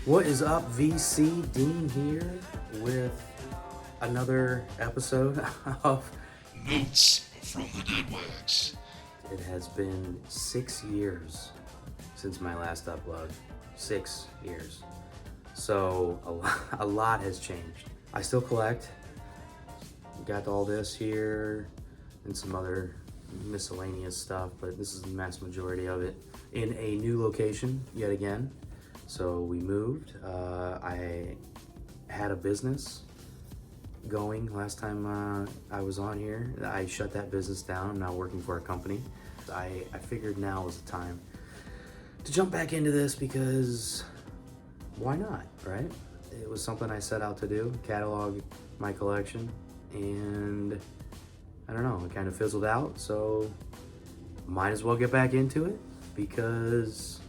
What is up, VC? Dean here with another episode of Notes from the Deadwax. It has been 6 years since my last upload. 6 years. So a lot has changed. I still collect. Got all this here and some other miscellaneous stuff, but this is the mass majority of it in a new location yet again. So we moved. I had a business going last time I was on here. I shut that business down. I'm now working for a company. I figured now was the time to jump back into this because why not, right? It was something I set out to do, catalog my collection, and I don't know, it kind of fizzled out, so might as well get back into it because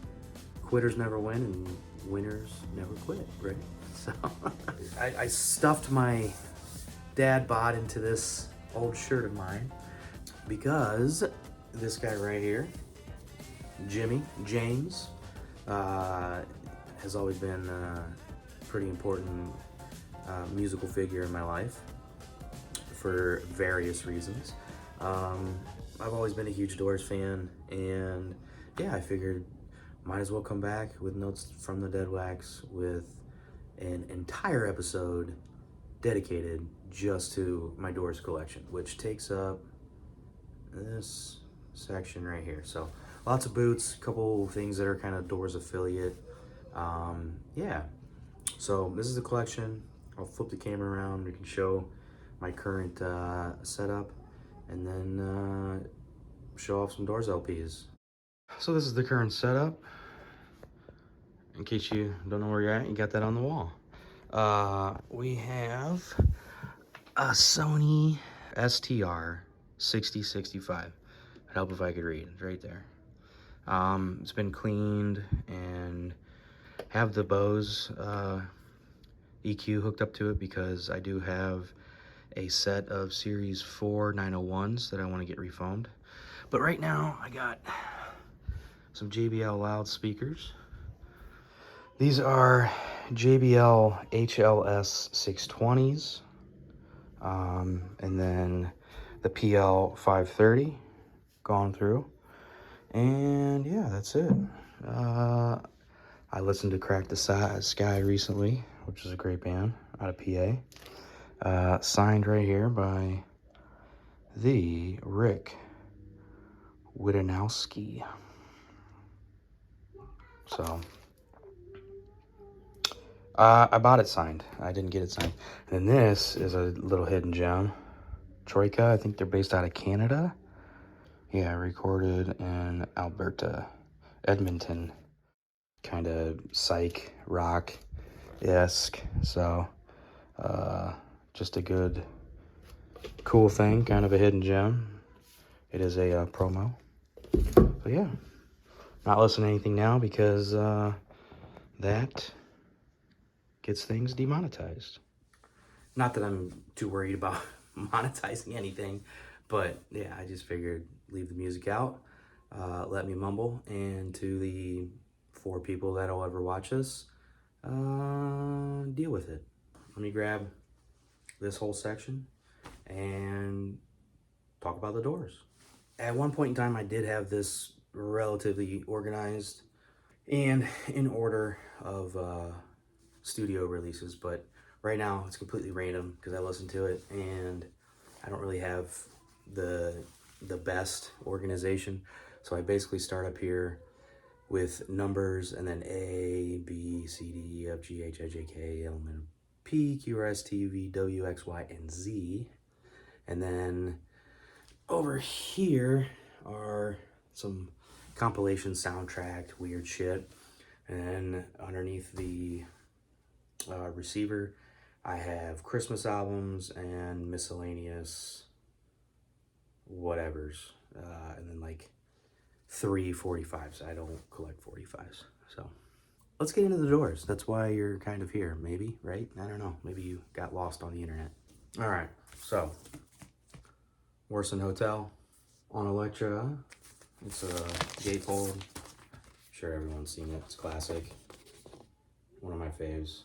quitters never win and winners never quit, right? So I stuffed my dad bod into this old shirt of mine because this guy right here, James, has always been a pretty important musical figure in my life for various reasons. I've always been a huge Doors fan, and yeah, I figured might as well come back with Notes from the Deadwax with an entire episode dedicated just to my Doors collection, which takes up this section right here. So lots of boots, a couple things that are kind of Doors affiliate. Yeah, so this is the collection. I'll flip the camera around. We can show my current setup and then show off some Doors LPs. So this is the current setup. In case you don't know where you're at, you got that on the wall. We have a Sony STR 6065. It'd help if I could read. It's right there. It's been cleaned and have the Bose EQ hooked up to it because I do have a set of Series 4 901s that I want to get refoamed. But right now, I got some JBL loudspeakers. These are JBL HLS 620s, and then the PL 530 gone through, and yeah, that's it. I listened to Crack the Sky recently, which is a great band out of PA. Signed right here by the Rick Widanowski. So I bought it signed. I didn't get it signed. And then this is a little hidden gem. Troika, I think they're based out of Canada. Yeah, recorded in Alberta, Edmonton. Kind of psych rock-esque. So just a good, cool thing. Kind of a hidden gem. It is a promo. So yeah, not listening to anything now because that gets things demonetized. Not that I'm too worried about monetizing anything, but yeah, I just figured leave the music out, let me mumble, and to the 4 people that'll ever watch this, deal with it. Let me grab this whole section and talk about the Doors. At one point in time, I did have this relatively organized and in order of studio releases, but right now it's completely random because I listen to it and I don't really have the best organization. So I basically start up here with numbers and then A, B, C, D, E, F, G, H, I, J, K, L, M, N, P, Q, R, S, T, V, W, X, Y, and Z. And then over here are some compilation soundtrack, weird shit. And then underneath the receiver, I have Christmas albums and miscellaneous whatevers. And then like 3 45s. I don't collect 45s. So let's get into the Doors. That's why you're kind of here, maybe, right? I don't know. Maybe you got lost on the internet. All right, so Warson Hotel on Electra. It's a gatefold. I'm sure everyone's seen it. It's classic. one of my faves.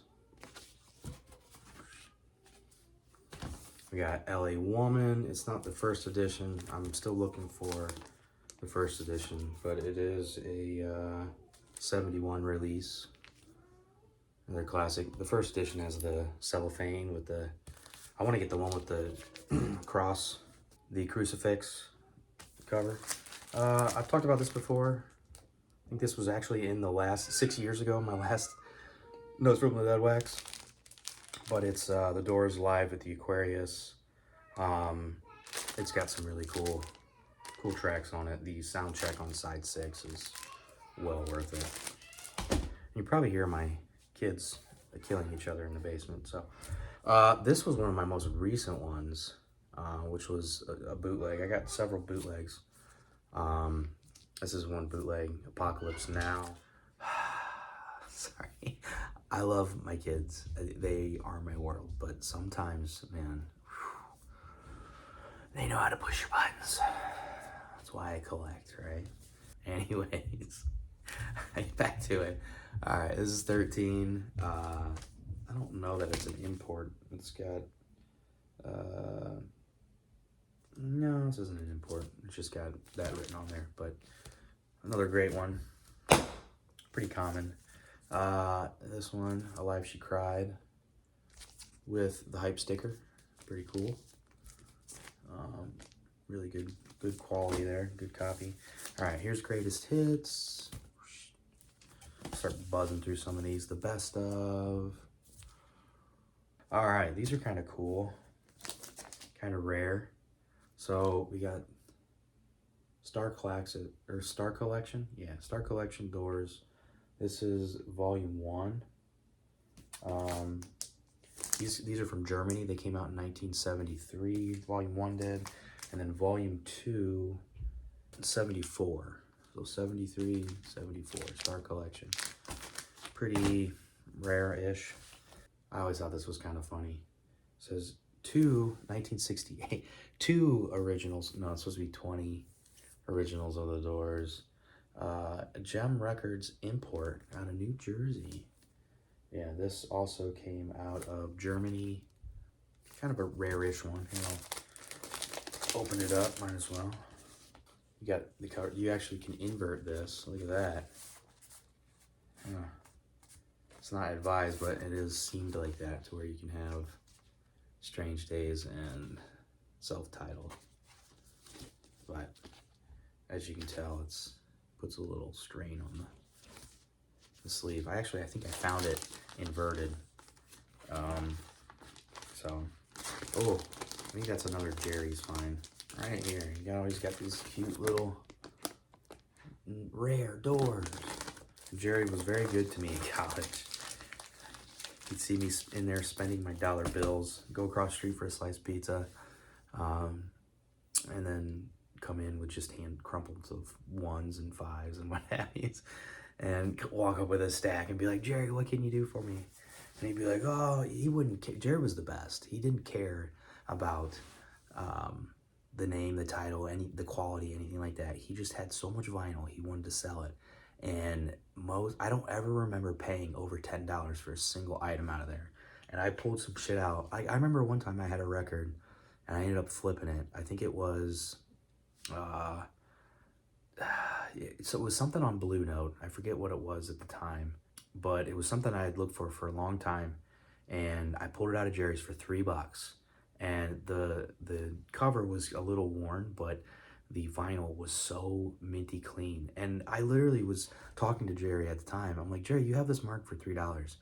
We got LA Woman. It's not the first edition. I'm still looking for the first edition, but it is a 71 release. Another classic. The first edition has the cellophane with the, I want to get the one with the cross, the crucifix cover. I've talked about this before. I think this was actually in the last, 6 years ago, my last Notes from the Deadwax. But it's the Doors live at the Aquarius. It's got some really cool tracks on it. The sound check on side 6 is well worth it. You probably hear my kids killing each other in the basement. So this was one of my most recent ones, which was a bootleg. I got several bootlegs. This is one bootleg, Apocalypse Now. Sorry. I love my kids. They are my world, but sometimes, man, they know how to push your buttons. That's why I collect, right? Anyways, back to it. All right, this is 13. I don't know that it's an import. It's got, no, this isn't an import. It's just got that written on there, but another great one. Pretty common. This one, Alive She Cried, with the hype sticker. Pretty cool. Really good quality there. Good copy. All right, here's Greatest Hits. Start buzzing through some of these. The Best Of. All right, these are kind of cool. Kind of rare. So we got Star Collection. Yeah, Star Collection Doors. This is volume 1. These are from Germany. They came out in 1973. Volume 1 did. And then volume 2, 74. So 73, 74, Star Collection. Pretty rare-ish. I always thought this was kind of funny. It says 1968. 2 originals. No, it's supposed to be 20 originals of the Doors. Gem Records import out of New Jersey. Yeah, this also came out of Germany. Kind of a rare-ish one. Here, I'll open it up. Might as well. You got the cover. You actually can invert this. Look at that. It's not advised, but it is seemed like that, to where you can have Strange Days and self-titled. But as you can tell, it's puts a little strain on the sleeve. I think I found it inverted. Oh, I think that's another Jerry's find right here. You always got these cute little rare Doors. Jerry was very good to me in college. You'd see me in there spending my dollar bills, go across the street for a sliced pizza, and then come in with just hand crumples of 1s and 5s and what have you, and walk up with a stack and be like, Jerry, what can you do for me? And he'd be like, oh, he wouldn't care. Jerry was the best. He didn't care about the name, the title, the quality, anything like that. He just had so much vinyl, he wanted to sell it. And I don't ever remember paying over $10 for a single item out of there. And I pulled some shit out. I remember one time I had a record and I ended up flipping it. I think it was, so it was something on Blue Note. I forget what it was at the time, but it was something I had looked for a long time. And I pulled it out of Jerry's for $3. And the cover was a little worn, but the vinyl was so minty clean. And I literally was talking to Jerry at the time. I'm like, Jerry, you have this marked for $3.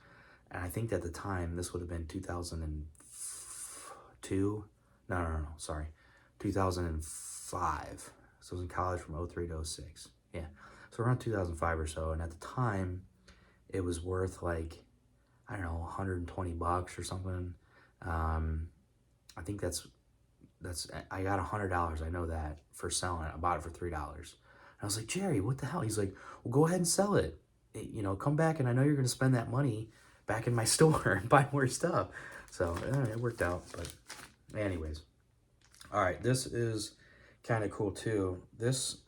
And I think at the time, this would have been 2002. No, sorry. 2005. So I was in college from 03 to 06. Yeah. So around 2005 or so. And at the time, it was worth like, I don't know, $120 or something. I think I got $100, I know that, for selling it. I bought it for $3. And I was like, Jerry, what the hell? He's like, well, go ahead and sell it. Come back, and I know you're going to spend that money back in my store and buy more stuff. So it worked out. But anyways. All right, this is kind of cool too. This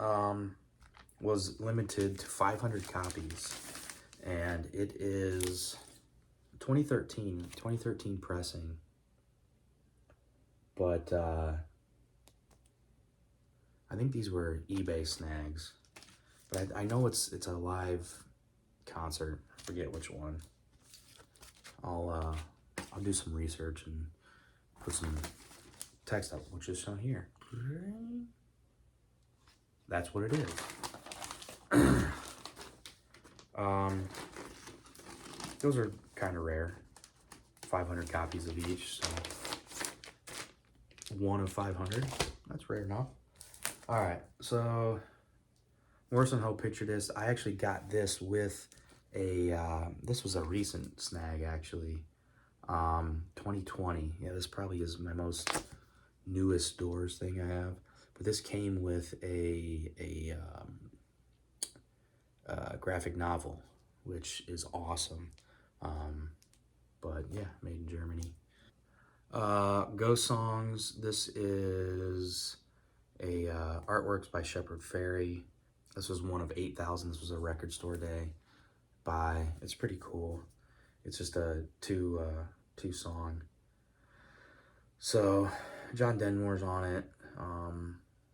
was limited to 500 copies. And it is 2013 pressing. But I think these were eBay snags. But I know it's a live concert. I forget which one. I'll do some research and put some text up, which is shown here. That's what it is. Those are kind of rare. 500 copies of each, so 1 of 500. That's rare enough. All right, so Morrison Hope Picture Disc. I actually got this with a, this was a recent snag actually. 2020. Yeah, this probably is my most newest Doors thing I have. But this came with a graphic novel, which is awesome. But yeah, made in Germany. Ghost Songs. This is a artworks by Shepard Fairey. This was one of 8,000. This was a record store day buy. It's pretty cool. It's just a two song. So John Denmore's on it.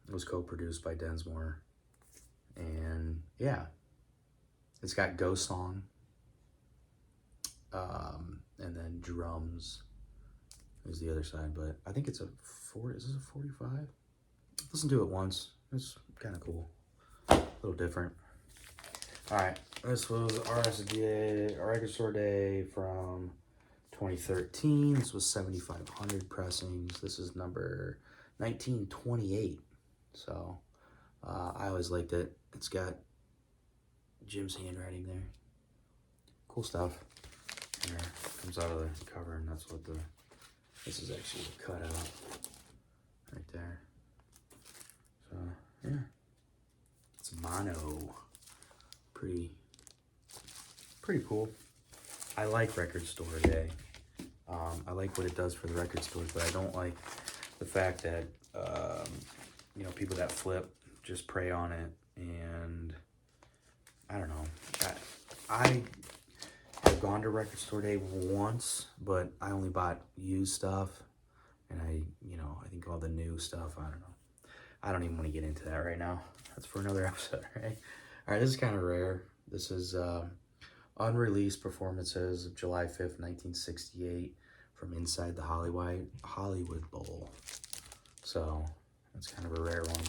It was co-produced by Densmore. And yeah, it's got Ghost Song. And then drums is the other side, but I think it's a is this a 45? Listen to it once. It's kind of cool. A little different. All right, this was RSDA, Record Store Day from 2013. This was 7,500 pressings. This is number 1928. So I always liked it. It's got Jim's handwriting there. Cool stuff. There, comes out of the cover, and that's what this is actually the cutout right there. So yeah, it's mono. Pretty cool. I like Record Store Day. I like what it does for the record stores, but I don't like the fact that you know, people that flip just prey on it, and I don't know. I have gone to Record Store Day once, but I only bought used stuff, and I think all the new stuff, I don't know. I don't even want to get into that right now. That's for another episode, right? All right, this is kind of rare. This is unreleased performances of July 5th, 1968 from inside the Hollywood Bowl. So that's kind of a rare one.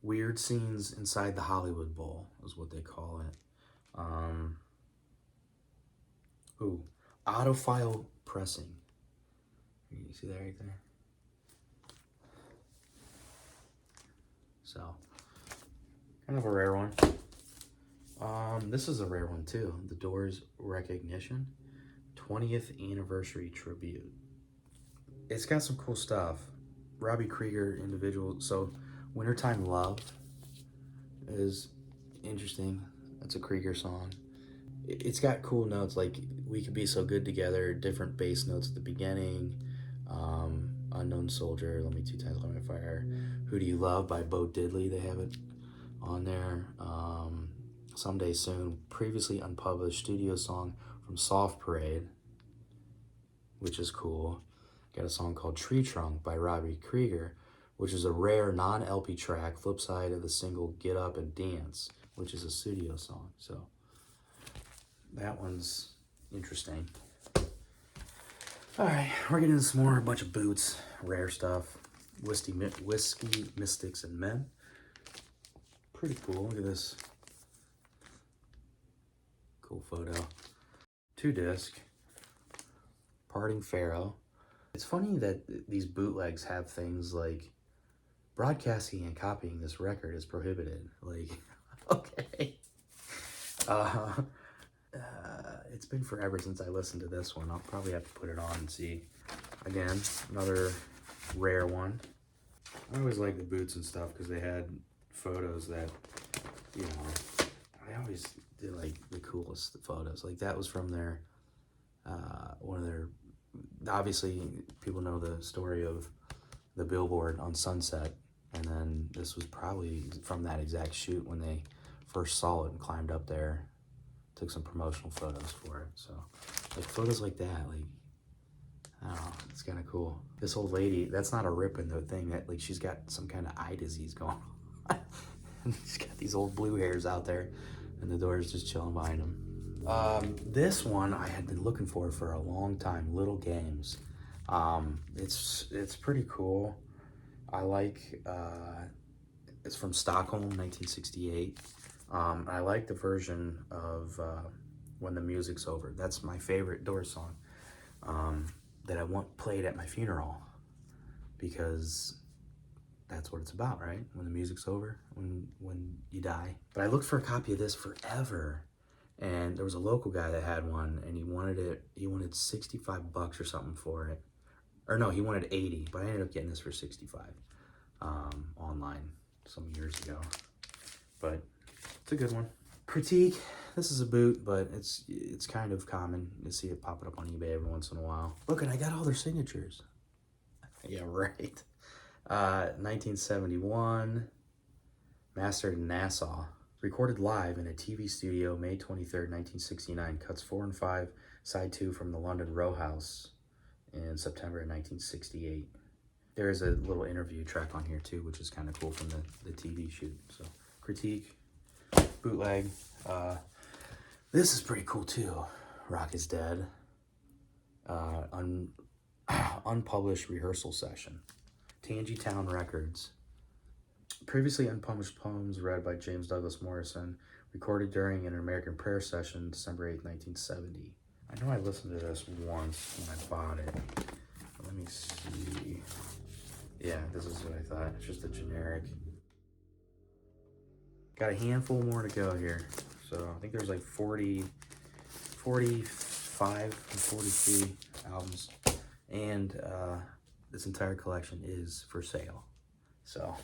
Weird scenes inside the Hollywood Bowl is what they call it. Autofile pressing. You see that right there? So, kind of a rare one. This is a rare one too. The Doors Recognition 20th Anniversary Tribute. It's got some cool stuff. Robbie Krieger individual. So, Wintertime Love is interesting. That's a Krieger song. It's got cool notes like We Could Be So Good Together, different bass notes at the beginning. Unknown Soldier, Let Me Two Times Let Me Fire. Who Do You Love by Bo Diddley, they have it on there. Someday Soon, previously unpublished studio song from Soft Parade, which is cool. Got a song called Tree Trunk by Robbie Krieger, which is a rare non-LP track, flip side of the single Get Up and Dance, which is a studio song. So that one's interesting. All right, we're getting into some more, a bunch of boots, rare stuff. Whiskey, Mystics, and Men. Pretty cool. Look at this. Cool photo. 2-disc. Parting Pharaoh. It's funny that these bootlegs have things like broadcasting and copying this record is prohibited. Like, okay. It's been forever since I listened to this one. I'll probably have to put it on and see. Again, another rare one. I always like the boots and stuff because they had photos that, you know, I always did like the coolest photos. Like that was from their, one of their, obviously people know the story of the billboard on Sunset. And then this was probably from that exact shoot when they first saw it and climbed up there took some promotional photos for it. So like photos like that, like, I don't know, it's kind of cool. This old lady, that's not a rip in the thing, that like she's got some kind of eye disease going on. And she's got these old blue hairs out there, and the door's just chilling behind them. This one I had been looking for a long time, Little Games. It's pretty cool. I like, it's from Stockholm, 1968. I like the version of When the Music's Over. That's my favorite Doors song that I want played at my funeral, because that's what it's about, right? When the music's over, when you die. But I looked for a copy of this forever, and there was a local guy that had one, and he wanted 65 bucks or something for it. Or no, he wanted 80, but I ended up getting this for 65 online some years ago. But it's a good one. Critique, this is a boot, but it's kind of common. You see it popping up on eBay every once in a while. Look, and I got all their signatures. Yeah, right. 1971, mastered in Nassau. Recorded live in a TV studio May 23rd, 1969. Cuts 4 and 5, side 2 from the London Row House in September of 1968. There is a little interview track on here too, which is kind of cool from the TV shoot. So, critique, bootleg. This is pretty cool too. Rock is Dead. Unpublished rehearsal session. Tangytown Records. Previously unpublished poems read by James Douglas Morrison, recorded during an American Prayer session, December 8th, 1970. I know I listened to this once when I bought it. Let me see. Yeah, this is what I thought. It's just a generic. Got a handful more to go here. So I think there's like 45 and 43 albums. And this entire collection is for sale. So,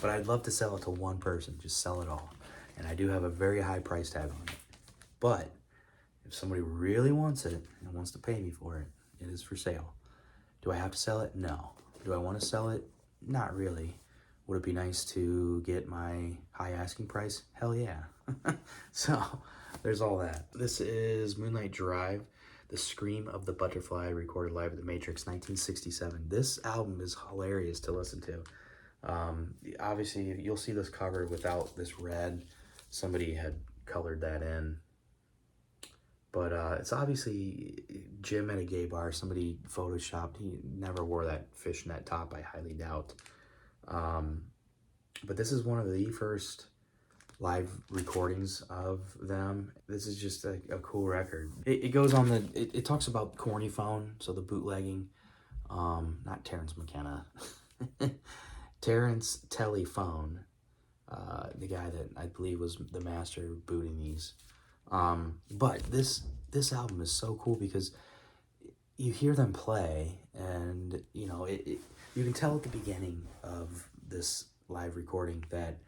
but I'd love to sell it to one person, just sell it all. And I do have a very high price tag on it. But if somebody really wants it and wants to pay me for it, it is for sale. Do I have to sell it? No. Do I want to sell it? Not really. Would it be nice to get my high asking price? Hell yeah. So, there's all that. This is Moonlight Drive, The Scream of the Butterfly, recorded live at the Matrix, 1967. This album is hilarious to listen to. Obviously, you'll see this cover without this red. Somebody had colored that in. But it's obviously Jim at a gay bar. Somebody photoshopped. He never wore that fishnet top, I highly doubt. But this is one of the first live recordings of them. This is just a cool record. It goes on it talks about corny phone, so the bootlegging. Not Terrence McKenna. Terrence Telephone, the guy that I believe was the master of booting these. But this album is so cool because you hear them play, and you know you can tell at the beginning of this live recording that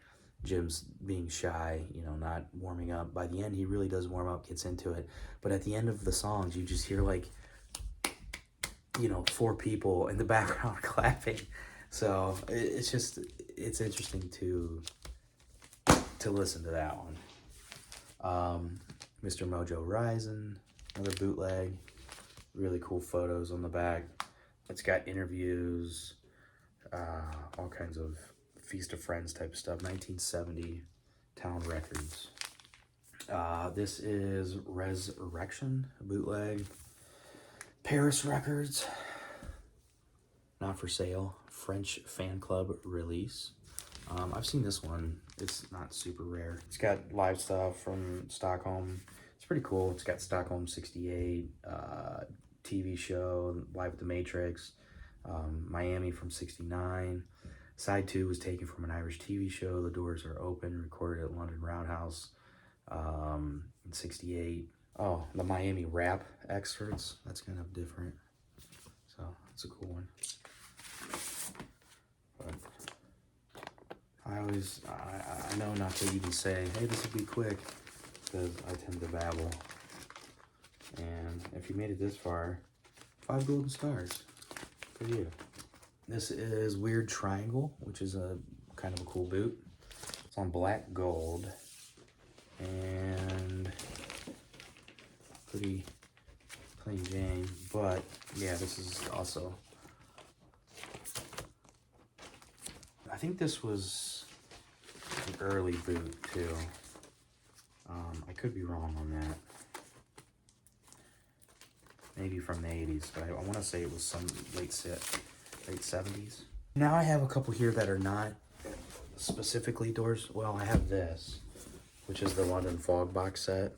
Jim's being shy, you know, not warming up. By the end, he really does warm up, gets into it. But at the end of the songs, you just hear like, you know, 4 people in the background clapping. So it's interesting to listen to that one. Mr. Mojo Rising, another bootleg. Really cool photos on the back. It's got interviews, all kinds of Feast of Friends type stuff. 1970 Town Records. This is Resurrection, a bootleg. Paris Records, not for sale. French Fan Club release. I've seen this one. It's not super rare. It's got live stuff from Stockholm. It's pretty cool. It's got Stockholm 68, TV show, Live at the Matrix, Miami from 69. Side 2 was taken from an Irish TV show, The Doors Are Open, recorded at London Roundhouse in 68. Oh, the Miami rap excerpts. That's kind of different. So, it's a cool one. But I know not to even say, hey, this will be quick, because I tend to babble. And if you made it this far, 5 golden stars for you. This is Weird Triangle, which is a kind of a cool boot. It's on black gold. And pretty plain Jane, but yeah, this is also, I think this was an early boot too. I could be wrong on that. Maybe from the 80s, but I want to say it was some late 70s. Now I have a couple here that are not specifically doors. Well, I have this, which is the London Fog box set,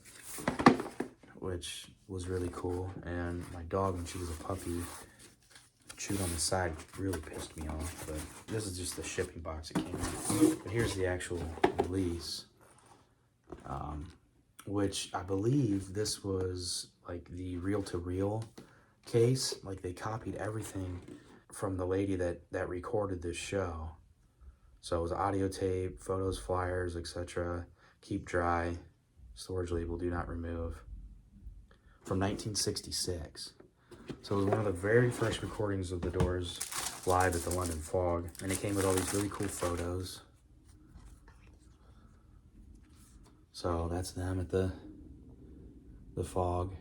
which was really cool. And my dog, when she was a puppy, chewed on the side, really pissed me off. But this is just the shipping box it came in. But here's the actual release, which I believe this was like the reel-to-reel case. Like they copied everything from the lady that recorded this show. So it was audio tape, photos, flyers, etc. Keep dry, storage label, do not remove. From 1966. So it was one of the very first recordings of the Doors live at the London Fog. And it came with all these really cool photos. So that's them at the Fog.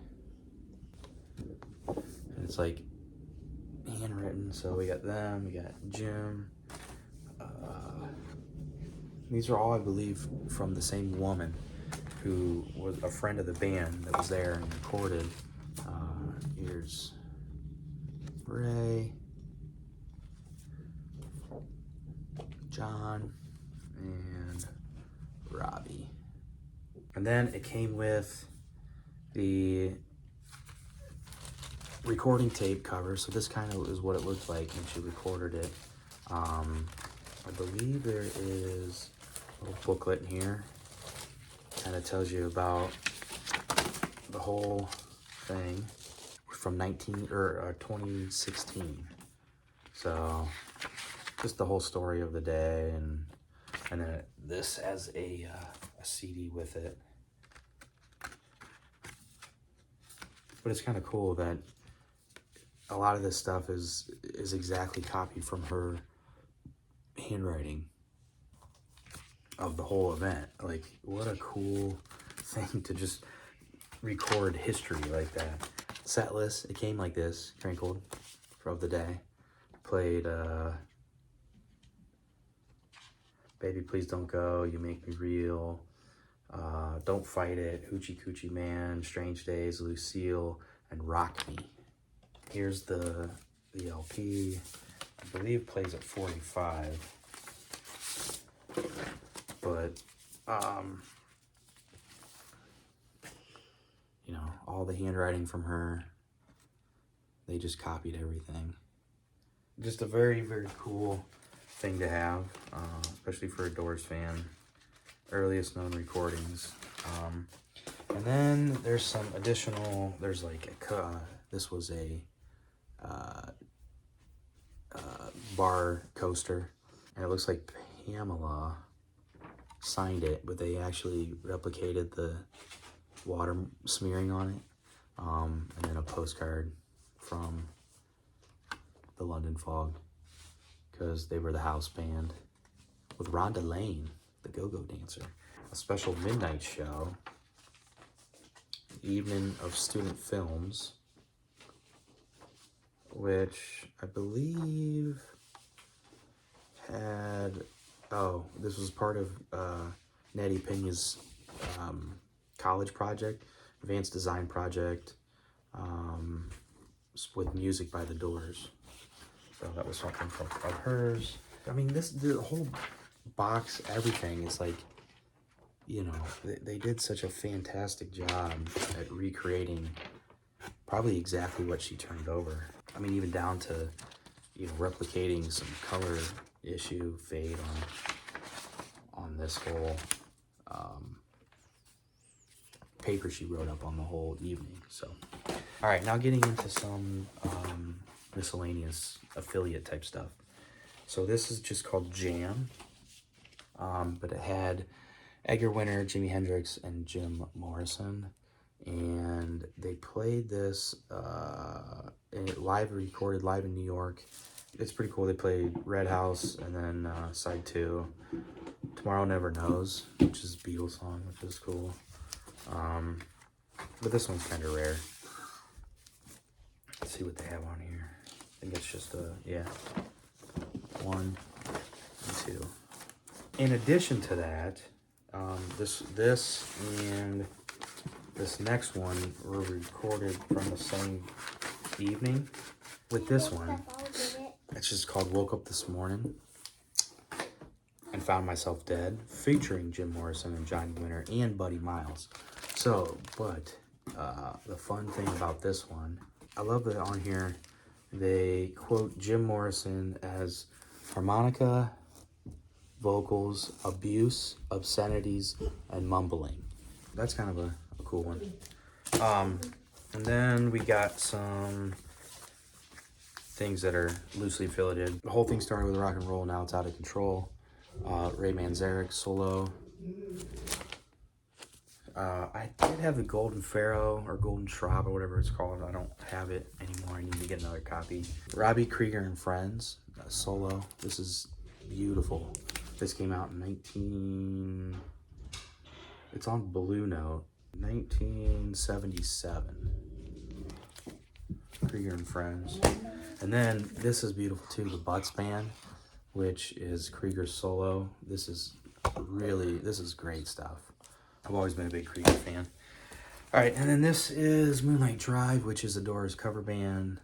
And it's like handwritten. So we got them, we got Jim. These are all, I believe, from the same woman who was a friend of the band that was there and recorded. Here's Ray, John, and Robbie. And then it came with the recording tape cover. So this kind of is what it looked like when she recorded it. I believe there is a little booklet in here. Kind of tells you about the whole thing from 2016. So just the whole story of the day, and then this as a CD with it. But it's kind of cool that a lot of this stuff is exactly copied from her handwriting of the whole event. Like, what a cool thing to just record history like that. Set list, it came like this, crinkled, of the day. Played Baby Please Don't Go, You Make Me Real, Don't Fight It, Hoochie Coochie Man, Strange Days, Lucille, and Rock Me. Here's the LP. I believe plays at 45. But, you know, all the handwriting from her, they just copied everything. Just a very, very cool thing to have, especially for a Doors fan. Earliest known recordings. And then there's some additional, there's like this was a bar coaster, and it looks like Pamela signed it, but they actually replicated the water smearing on it, and then a postcard from the London Fog, because they were the house band with Rhonda Lane, the go-go dancer. A special midnight show, Evening of Student Films, which I believe had, this was part of Natty Pena's college project, advanced design project, with music by the Doors. So that was something of hers. I mean, the whole box, everything is like, you know, they did such a fantastic job at recreating probably exactly what she turned over. I mean, even down to, you know, replicating some color issue fade on this whole paper she wrote up on the whole evening. So, all right, now getting into some miscellaneous affiliate type stuff. So this is just called Jam, but it had Edgar Winter, Jimi Hendrix, and Jim Morrison, and they played this recorded live in New York. It's pretty cool. They played Red House, and then side 2, Tomorrow Never Knows, which is a Beatles song, which is cool. But this one's kind of rare. Let's see what they have on here. I think it's just yeah, 1 and 2. In addition to that, this and this next one were recorded from the same evening. With this one, it's just called "Woke Up This Morning and Found Myself Dead," featuring Jim Morrison and Johnny Winter and Buddy Miles. So, but the fun thing about this one, I love that on here they quote Jim Morrison as harmonica, vocals, abuse, obscenities, and mumbling. That's kind of a cool one. And then we got some things that are loosely affiliated. The whole thing started with rock and roll, now it's out of control. Ray Manzarek solo. I did have the Golden Pharaoh or Golden Shrub or whatever it's called. I don't have it anymore. I need to get another copy. Robbie Krieger and Friends solo. This is beautiful. This came out in it's on Blue Note, 1977. Krieger and Friends. And then this is beautiful too, the Butts Band, which is Krieger's solo. This is great stuff. I've always been a big Krieger fan. All right, and then this is Moonlight Drive, which is a Doors cover band.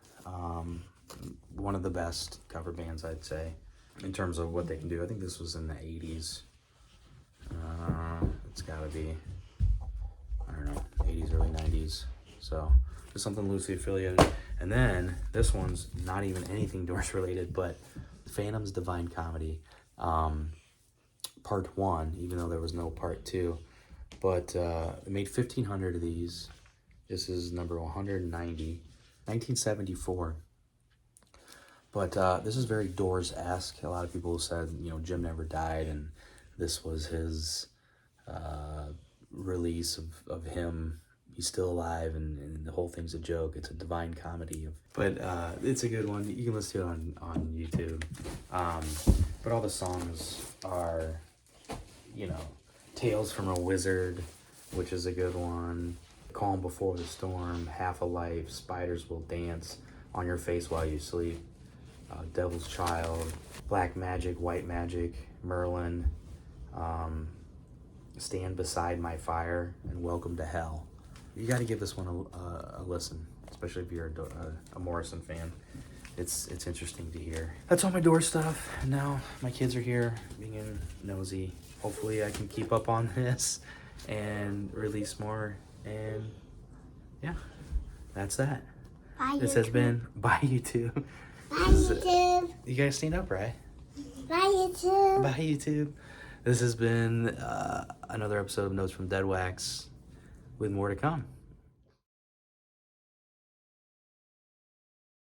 One of the best cover bands, I'd say, in terms of what they can do. I think this was in the 80s. It's gotta be, I don't know, 80s, early 90s. So there's something loosely affiliated. And then this one's not even anything Doors related, but Phantom's Divine Comedy, part 1, even though there was no part 2. But they made 1,500 of these. This is number 190, 1974. But this is very Doors-esque. A lot of people said, you know, Jim never died, and this was his release of him. He's still alive, and the whole thing's a joke. It's a divine comedy. But it's a good one. You can listen to it on YouTube. But all the songs are, you know, Tales from a Wizard, which is a good one. Calm Before the Storm, Half a Life, Spiders Will Dance, On Your Face While You Sleep, Devil's Child, Black Magic, White Magic, Merlin, Stand Beside My Fire, and Welcome to Hell. You got to give this one a listen, especially if you're a Morrison fan. It's interesting to hear. That's all my door stuff. And now my kids are here being nosy. Hopefully I can keep up on this and release more. And yeah, that's that. Bye, This YouTube. has been Bye YouTube. Bye, YouTube. You guys stand up, right? Bye, YouTube. Bye YouTube. This has been another episode of Notes from Deadwax with more to come.